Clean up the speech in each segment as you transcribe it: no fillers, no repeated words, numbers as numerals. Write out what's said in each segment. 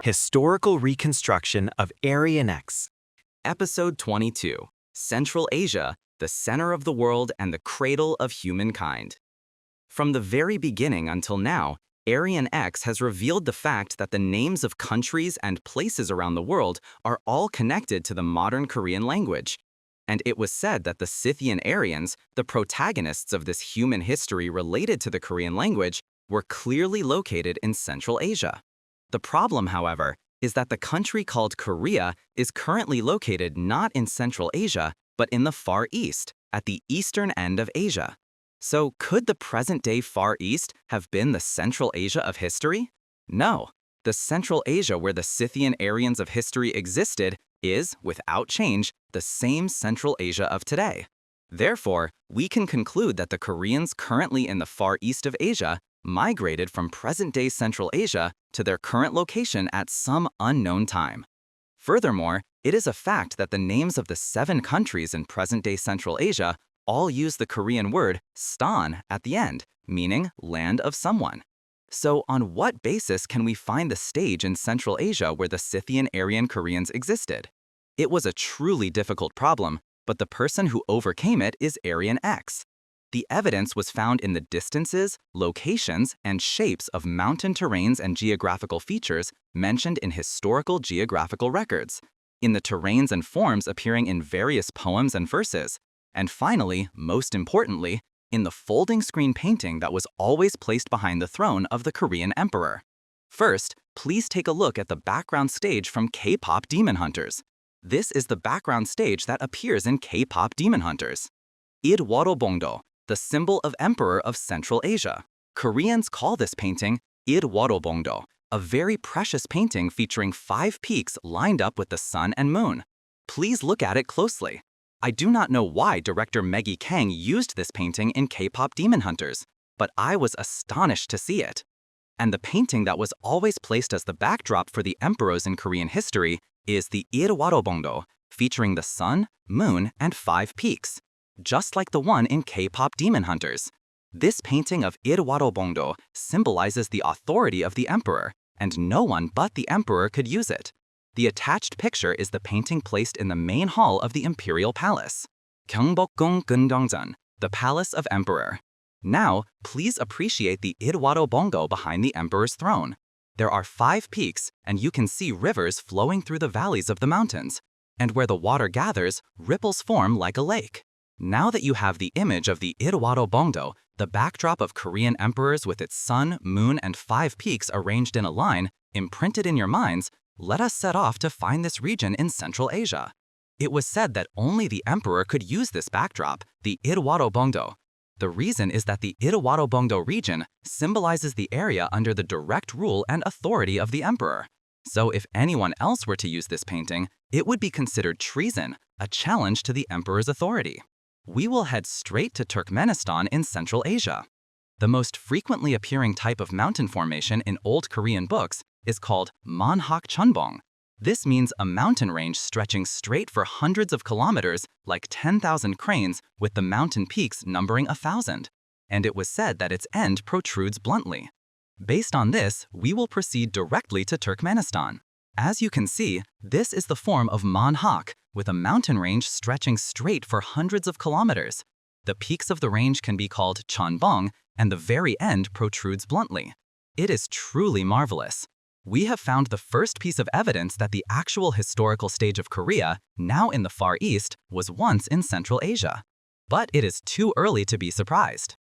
Historical Reconstruction of Aryan X. Episode 22, Central Asia, the Center of the World and the Cradle of Humankind. From the very beginning until now, Aryan X has revealed the fact that the names of countries and places around the world are all connected to the modern Korean language. And it was said that the Scythian Aryans, the protagonists of this human history related to the Korean language, were clearly located in Central Asia. The problem, however, is that the country called Korea is currently located not in Central Asia, but in the Far East, at the eastern end of Asia. So could the present-day Far East have been the Central Asia of history? No. The Central Asia where the Scythian Aryans of history existed is, without change, the same Central Asia of today. Therefore, we can conclude that the Koreans currently in the Far East of Asia migrated from present-day Central Asia to their current location at some unknown time. Furthermore, it is a fact that the names of the 7 countries in present-day Central Asia all use the Korean word stan at the end, meaning land of someone. So on what basis can we find the stage in Central Asia where the Scythian Aryan Koreans existed? It was a truly difficult problem, but the person who overcame it is Aryan X. The evidence was found in the distances, locations, and shapes of mountain terrains and geographical features mentioned in historical geographical records, in the terrains and forms appearing in various poems and verses, and finally, most importantly, in the folding screen painting that was always placed behind the throne of the Korean emperor. First, please take a look at the background stage from K-pop Demon Hunters. This is the background stage that appears in K-pop Demon Hunters. Ilwarobongdo, the symbol of Emperor of Central Asia. Koreans call this painting Ilwarobongdo, a very precious painting featuring 5 peaks lined up with the sun and moon. Please look at it closely. I do not know why director Maggie Kang used this painting in K-pop Demon Hunters, but I was astonished to see it. And the painting that was always placed as the backdrop for the emperors in Korean history is the Ilwarobongdo, featuring the sun, moon, and 5 peaks. Just like the one in K-pop Demon Hunters. This painting of Ilwarobongdo symbolizes the authority of the emperor, and no one but the emperor could use it. The attached picture is the painting placed in the main hall of the imperial palace. Gyeongbokgung Gundongjeon, the palace of emperor. Now, please appreciate the Ilwarobongdo behind the emperor's throne. There are 5 peaks, and you can see rivers flowing through the valleys of the mountains, and where the water gathers, ripples form like a lake. Now that you have the image of the Ilwarobongdo, the backdrop of Korean emperors with its sun, moon, and 5 peaks arranged in a line, imprinted in your minds, let us set off to find this region in Central Asia. It was said that only the emperor could use this backdrop, the Ilwarobongdo. The reason is that the Ilwarobongdo region symbolizes the area under the direct rule and authority of the emperor. So if anyone else were to use this painting, it would be considered treason, a challenge to the emperor's authority. We will head straight to Turkmenistan in Central Asia. The most frequently appearing type of mountain formation in old Korean books is called Monhak Chunbong. This means a mountain range stretching straight for hundreds of kilometers, like 10,000 cranes, with the mountain peaks numbering 1,000. And it was said that its end protrudes bluntly. Based on this, we will proceed directly to Turkmenistan. As you can see, this is the form of Monhak, with a mountain range stretching straight for hundreds of kilometers. The peaks of the range can be called Chonbong, and the very end protrudes bluntly. It is truly marvelous. We have found the first piece of evidence that the actual historical stage of Korea, now in the Far East, was once in Central Asia. But it is too early to be surprised.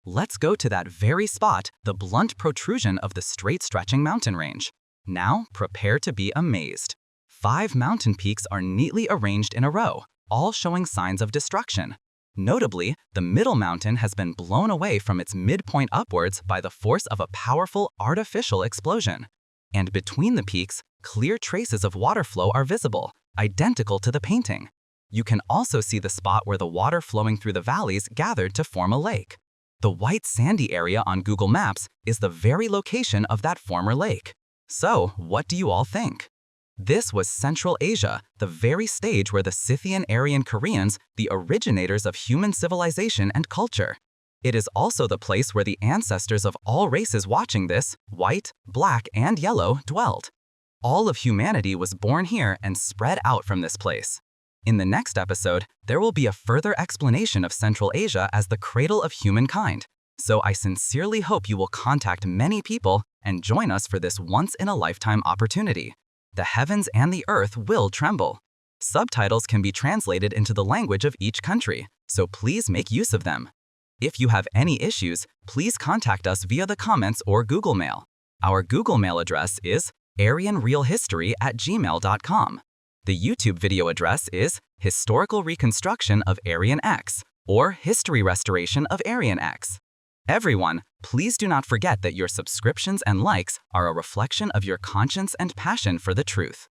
Let's go to that very spot, the blunt protrusion of the straight-stretching mountain range. Now, prepare to be amazed. 5 mountain peaks are neatly arranged in a row, all showing signs of destruction. Notably, the middle mountain has been blown away from its midpoint upwards by the force of a powerful artificial explosion. And between the peaks, clear traces of water flow are visible, identical to the painting. You can also see the spot where the water flowing through the valleys gathered to form a lake. The white sandy area on Google Maps is the very location of that former lake. So, what do you all think? This was Central Asia, the very stage where the Scythian Aryan Koreans, the originators of human civilization and culture. It is also the place where the ancestors of all races watching this, white, black, and yellow, dwelled. All of humanity was born here and spread out from this place. In the next episode, there will be a further explanation of Central Asia as the cradle of humankind. So I sincerely hope you will contact many people and join us for this once-in-a-lifetime opportunity. The heavens and the earth will tremble. Subtitles can be translated into the language of each country, so please make use of them. If you have any issues, please contact us via the comments or Google Mail. Our Google Mail address is aryanrealhistory@gmail.com. The YouTube video address is Historical Reconstruction of Aryan X or History Restoration of Aryan X. Everyone, please do not forget that your subscriptions and likes are a reflection of your conscience and passion for the truth.